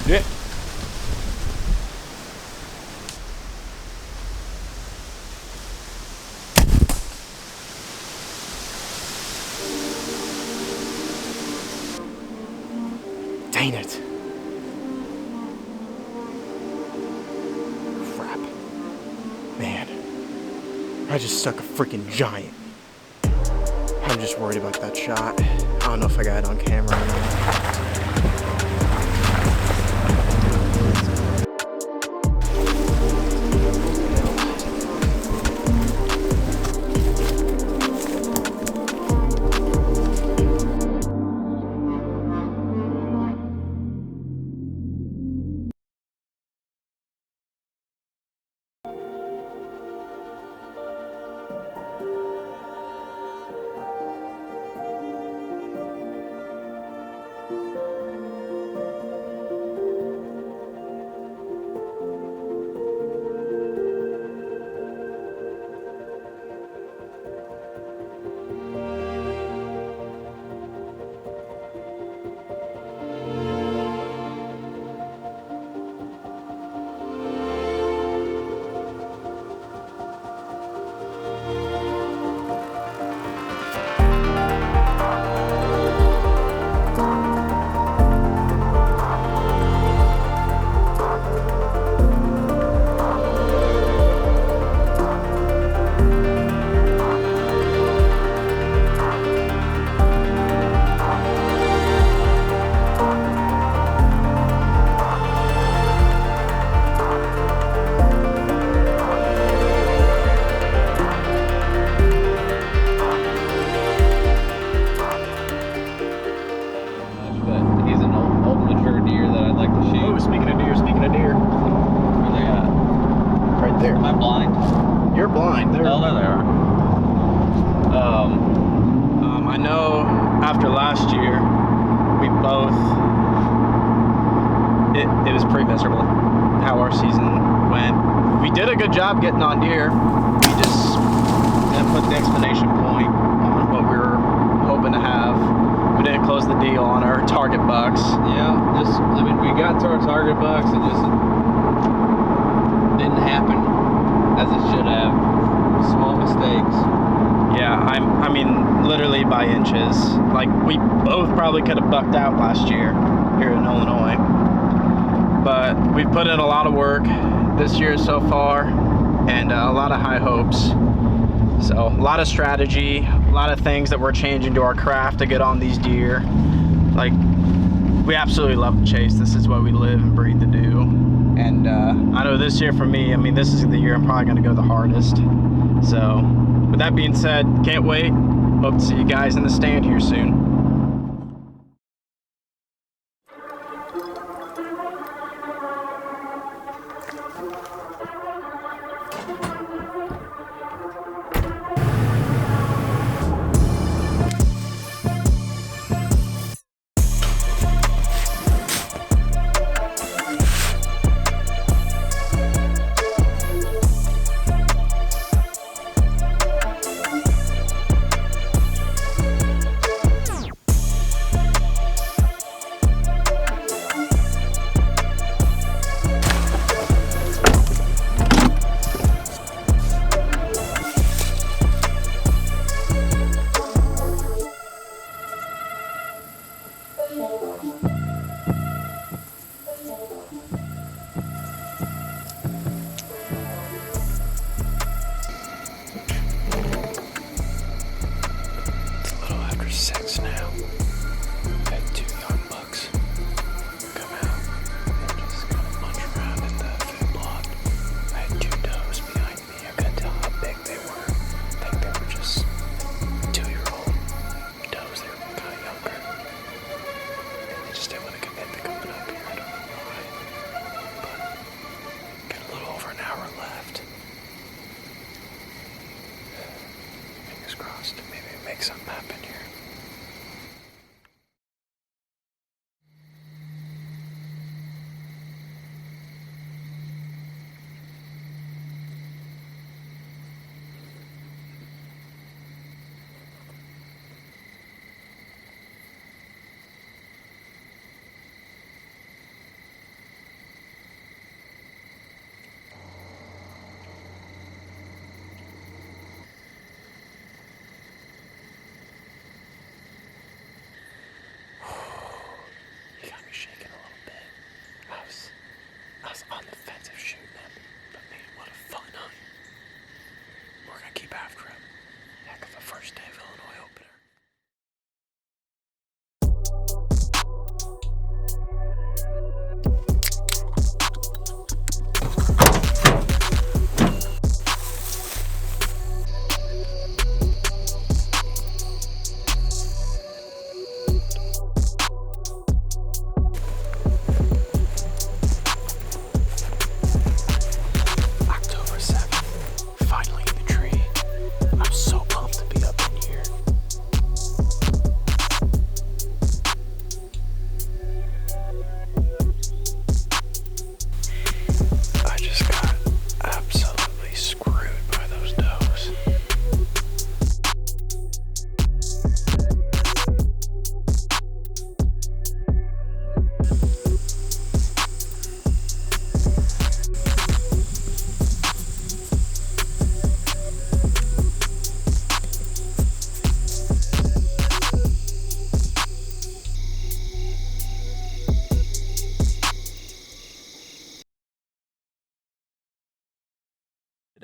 Yeah. Dang it. Crap. Man. I just stuck a freaking giant. I'm just worried about that shot. I don't know if I got it on camera or not. You're blind. Oh, there they are. I know after last year, we both, it was pretty miserable how our season went. We did a good job getting on deer. We just didn't put the exclamation point on what we were hoping to have. We didn't close the deal on our target bucks. Yeah, I mean, we got to our target bucks, it just didn't happen as it should have. Small mistakes. Yeah, I mean, literally by inches. Like, we both probably could have bucked out last year here in Illinois. But we've put in a lot of work this year so far, and a lot of high hopes. So, a lot of strategy, a lot of things that we're changing to our craft to get on these deer. Like, we absolutely love the chase. This is what we live and breathe to do. And I know this year for me, I mean, this is the year I'm probably going to go the hardest. So, with that being said, can't wait. Hope to see you guys in the stand here soon.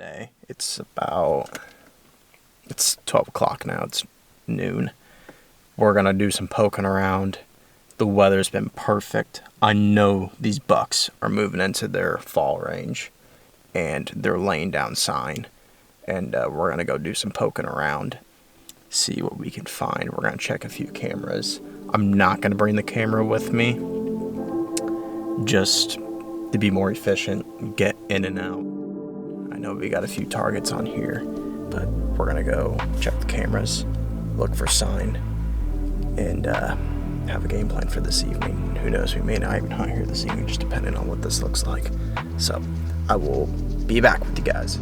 today. It's 12 o'clock now. It's noon. We're going to do some poking around. The weather's been perfect. I know these bucks are moving into their fall range, and they're laying down sign. And we're going to go do some poking around, see what we can find. We're going to check a few cameras. I'm not going to bring the camera with me, just to be more efficient, get in and out. I know we got a few targets on here, but we're going to go check the cameras, look for sign, and have a game plan for this evening. Who knows, we may not even hunt here this evening, just depending on what this looks like. So I will be back with you guys.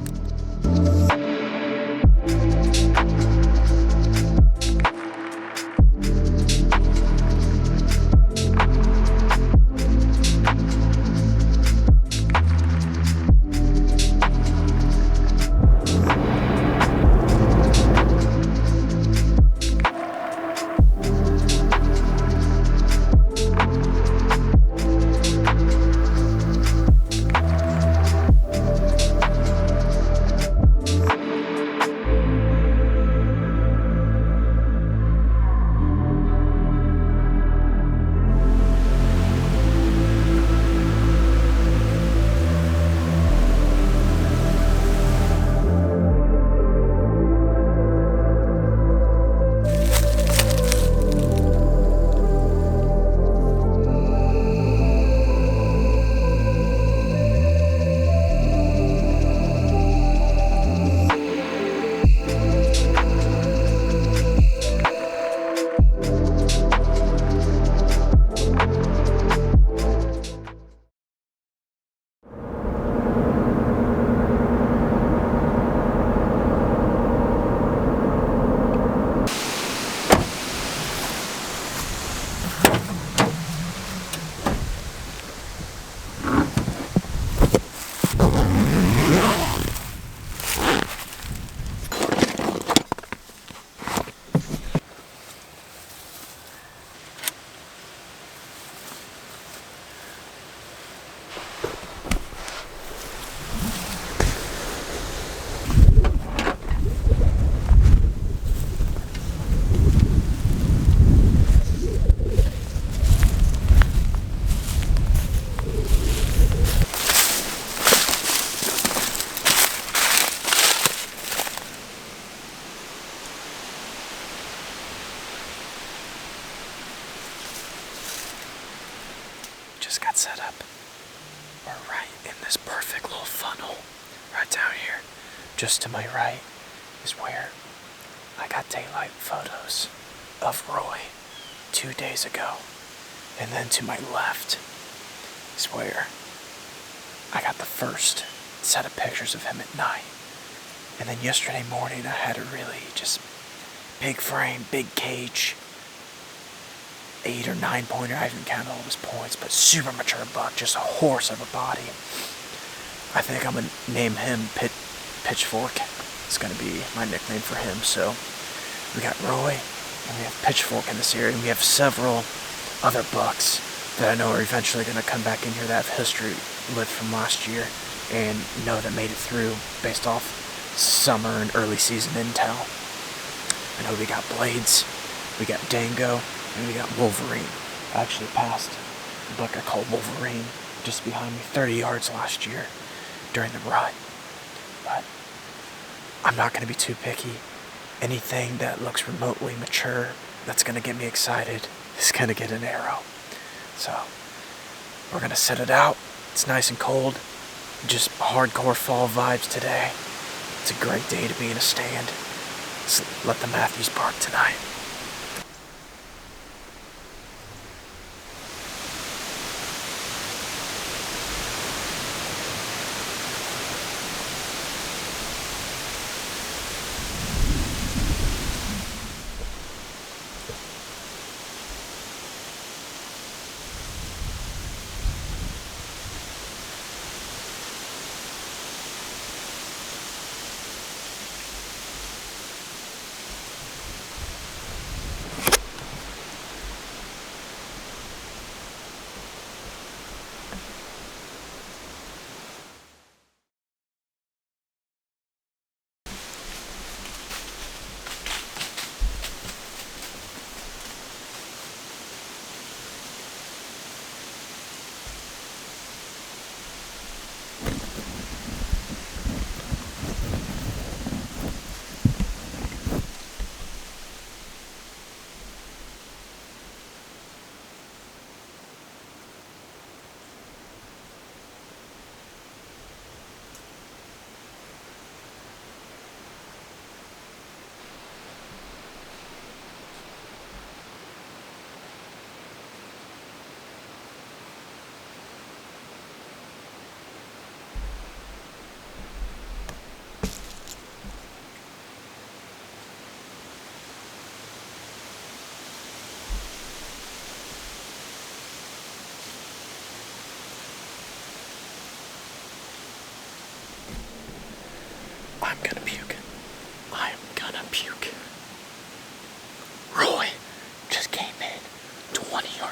Just got set up. We're right in this perfect little funnel right down here. Just to my right is where I got daylight photos of Roy 2 days ago. And then to my left is where I got the first set of pictures of him at night. And then yesterday morning I had a really just big frame, big cage, 8 or 9 pointer. I haven't counted all his points, but super mature buck, just a horse of a body. I think I'm gonna name him Pitchfork. It's gonna be my nickname for him. So we got Roy and we have Pitchfork in this area, and we have several other bucks that I know are eventually gonna come back in here that have history lived from last year and know that made it through based off summer and early season intel. I know we got Blades, we got Dango, and we got Wolverine. I actually passed the buck I called Wolverine just behind me 30 yards last year during the rut. But I'm not going to be too picky. Anything that looks remotely mature that's going to get me excited is going to get an arrow. So we're going to set it out. It's nice and cold. Just hardcore fall vibes today. It's a great day to be in a stand. Let's let the Matthews bark tonight.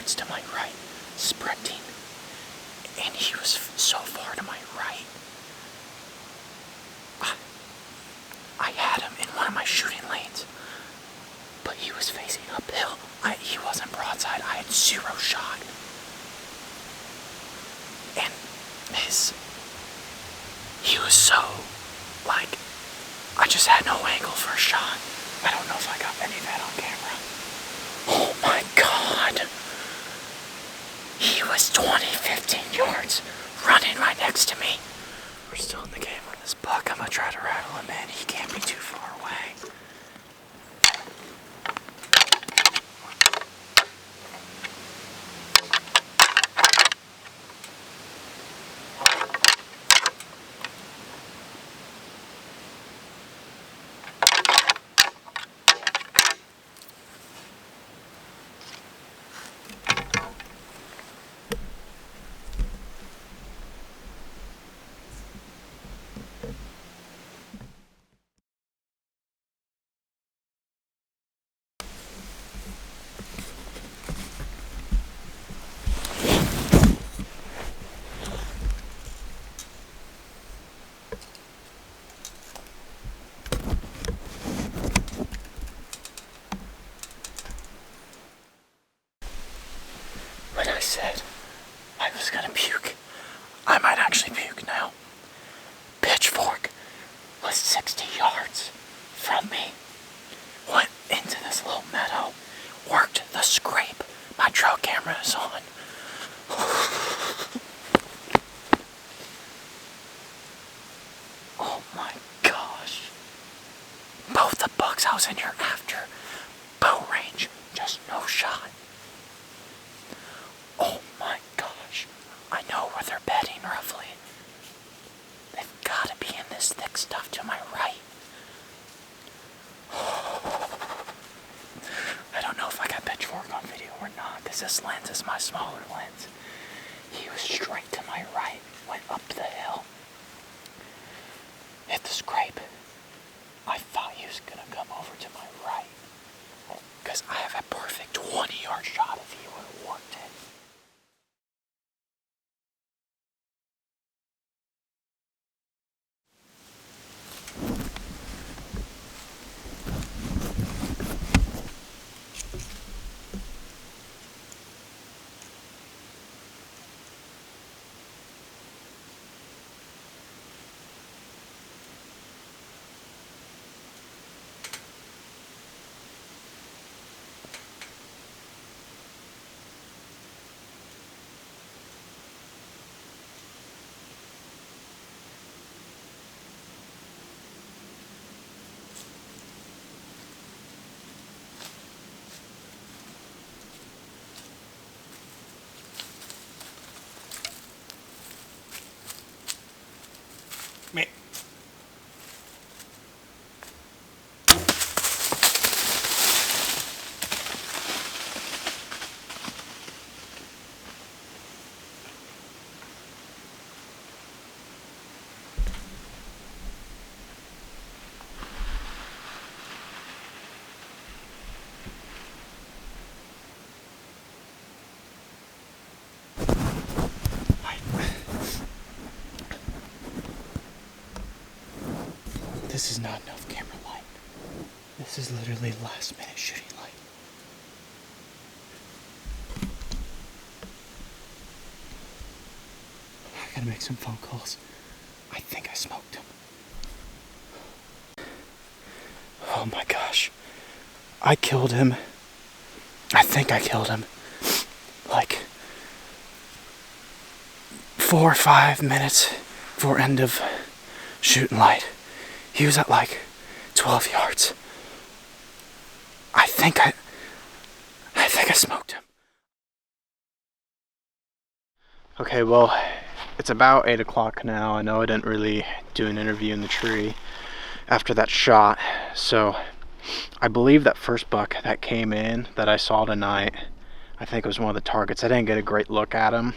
yards to my right, sprinting. And he was so far to my right. I had him in one of my shooting lanes, but he was facing uphill. He wasn't broadside. I had 0 shot. And he was so, like, I just had no angle for a shot. I don't know if I got any of that on camera. Oh my God. He was 20, 15 yards running right next to me. We're still in the game on this buck. I'm gonna try to rattle him in. He can't be too far away. When I said I was gonna puke, I might actually puke now. Pitchfork was 60 yards from me. Went into this little meadow, worked the scrape. My trail camera is on. Oh my gosh. Both the bucks I was in here after, bow range, just no shot. Oh my gosh. I know where they're bedding roughly. They've got to be in this thick stuff to my right. I don't know if I got pitchfork on video or not, because this lens is my smaller lens. He was straight to my right, went up the hill, hit the scrape. I thought he was gonna come over to my right, because I have a perfect 20-yard shot if he would have worked it. Me. This is not enough camera light. This is literally last minute shooting light. I gotta make some phone calls. I think I smoked him. Oh my gosh. I killed him. I think I killed him. Like 4 or 5 minutes before end of shooting light. He was at like 12 yards. I think I smoked him. Okay, well, it's about 8 o'clock now. I know I didn't really do an interview in the tree after that shot. So I believe that first buck that came in that I saw tonight, I think it was one of the targets. I didn't get a great look at him,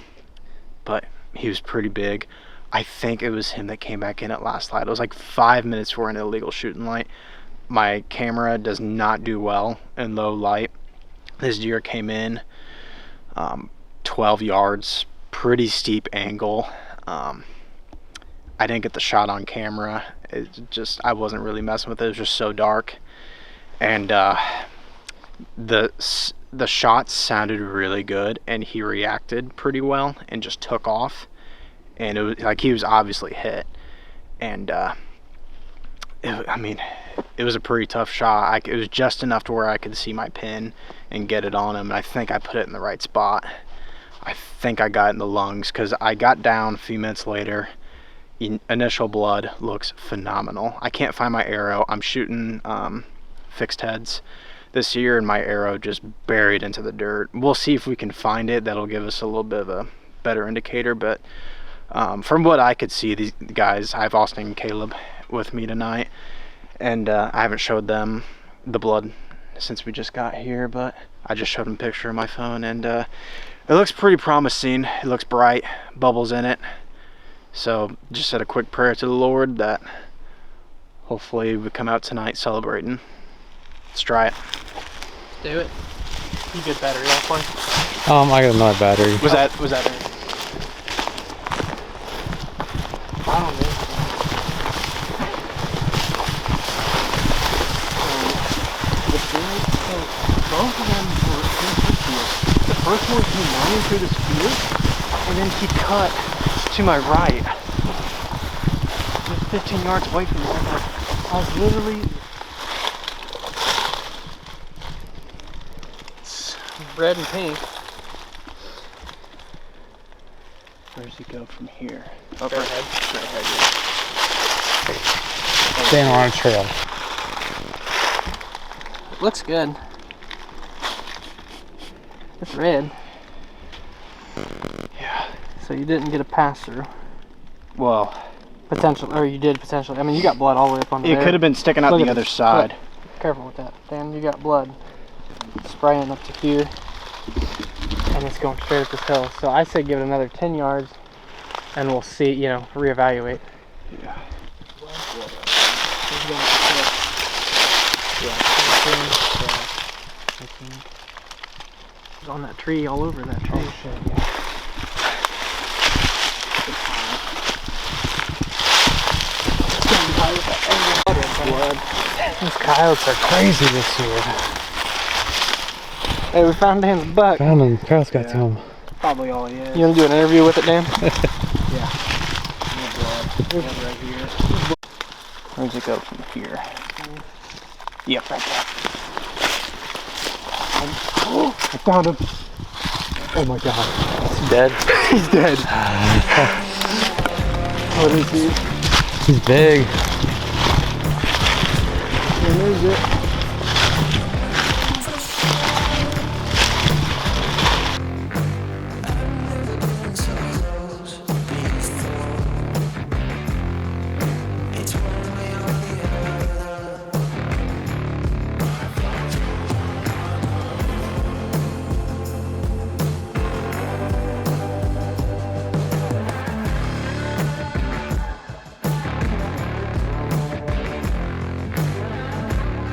but he was pretty big. I think it was him that came back in at last light. It was like 5 minutes for an illegal shooting light. My camera does not do well in low light. This deer came in 12 yards, pretty steep angle. I didn't get the shot on camera. I wasn't really messing with it. It was just so dark. And the shots sounded really good, and he reacted pretty well and just took off. And it was like he was obviously hit. And it was a pretty tough shot. It was just enough to where I could see my pin and get it on him. And I think I put it in the right spot. I think I got it in the lungs, because I got down a few minutes later. Initial blood looks phenomenal. I can't find my arrow. I'm shooting fixed heads this year, and my arrow just buried into the dirt. We'll see if we can find it. That'll give us a little bit of a better indicator. But from what I could see, these guys, I have Austin and Caleb with me tonight, and I haven't showed them the blood since we just got here, but I just showed them a picture of my phone, and it looks pretty promising. It looks bright, bubbles in it. So just said a quick prayer to the Lord that hopefully we come out tonight celebrating. Let's try it. Do it. You get battery off one? I got another battery. Was that it? I don't know. Both of them were in the field. The first one came running through this field, and then he cut to my right, just 15 yards away from me. I was literally, it's red and pink. Where does he go from here? Up our head. Staying on a trail. Looks good. It's red. Yeah. So you didn't get a pass through. Well, Potential, or you did potentially. I mean, you got blood all the way up on there. it could have been sticking out Look the at other this. side. Look. Careful with that. Dan, you got blood spraying up to here. And it's going straight up this hill. So I say give it another 10 yards and we'll see, reevaluate. Yeah. It's on that tree, all over that tree. Oh, shit, yeah. These coyotes are crazy this year. Hey, we found Dan's buck. Found him. Carl's got to him. Probably all he is. You want to do an interview with it, Dan? Yeah. Blood right here. Where does it go from here? Yep, right there. I found him. Oh my god. He's dead. He's dead. What is he? He's big. Where is it?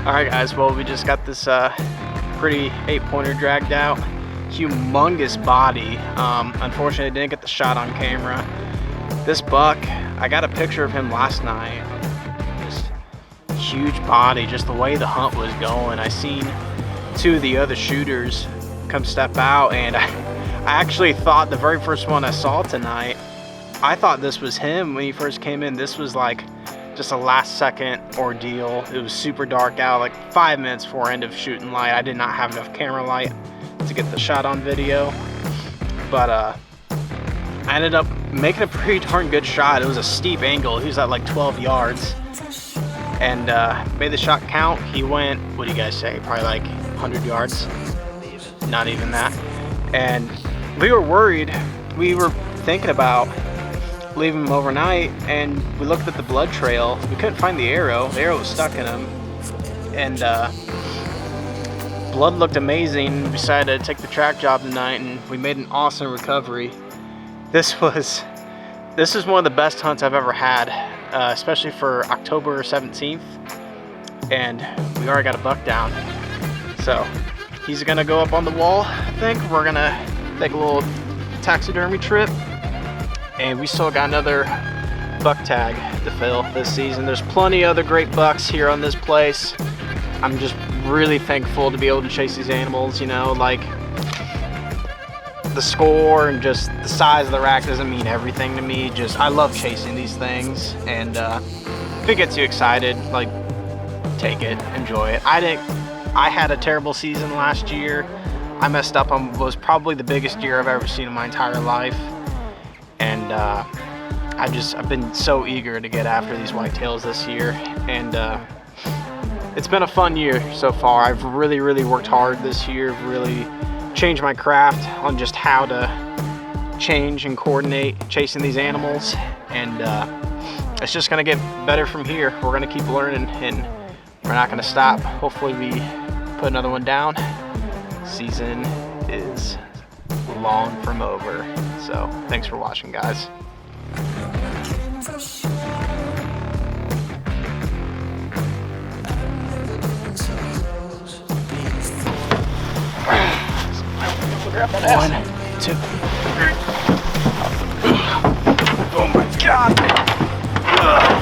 Alright guys, well we just got this pretty 8-pointer dragged out. Humongous body. Unfortunately I didn't get the shot on camera. This buck, I got a picture of him last night. Just huge body, just the way the hunt was going. I seen two of the other shooters come step out, and I actually thought the very first one I saw tonight, I thought this was him when he first came in. This was like just a last second ordeal. It was super dark out, like 5 minutes before end of shooting light. I did not have enough camera light to get the shot on video, but I ended up making a pretty darn good shot. It was a steep angle. He was at like 12 yards and made the shot count. He went, what do you guys say, probably like 100 yards, not even that. And we were worried. We were thinking about leaving him overnight, and we looked at the blood trail. We couldn't find the arrow. The arrow was stuck in him, and blood looked amazing. We decided to take the track job tonight, and we made an awesome recovery. This is one of the best hunts I've ever had, especially for October 17th, and we already got a buck down. So he's gonna go up on the wall. I think we're gonna take a little taxidermy trip, and we still got another buck tag to fill this season. There's plenty of other great bucks here on this place. I'm just really thankful to be able to chase these animals, you know, like the score and just the size of the rack doesn't mean everything to me. Just, I love chasing these things, and if it gets you excited, like, take it, enjoy it. I had a terrible season last year. I messed up on what was probably the biggest year I've ever seen in my entire life, and I've been so eager to get after these whitetails this year, and it's been a fun year so far. I've really worked hard this year, really changed my craft on just how to change and coordinate chasing these animals, and it's just gonna get better from here. We're gonna keep learning, and we're not gonna stop. Hopefully we put another one down. Season is long from over. So thanks for watching, guys. One, two. Oh my God.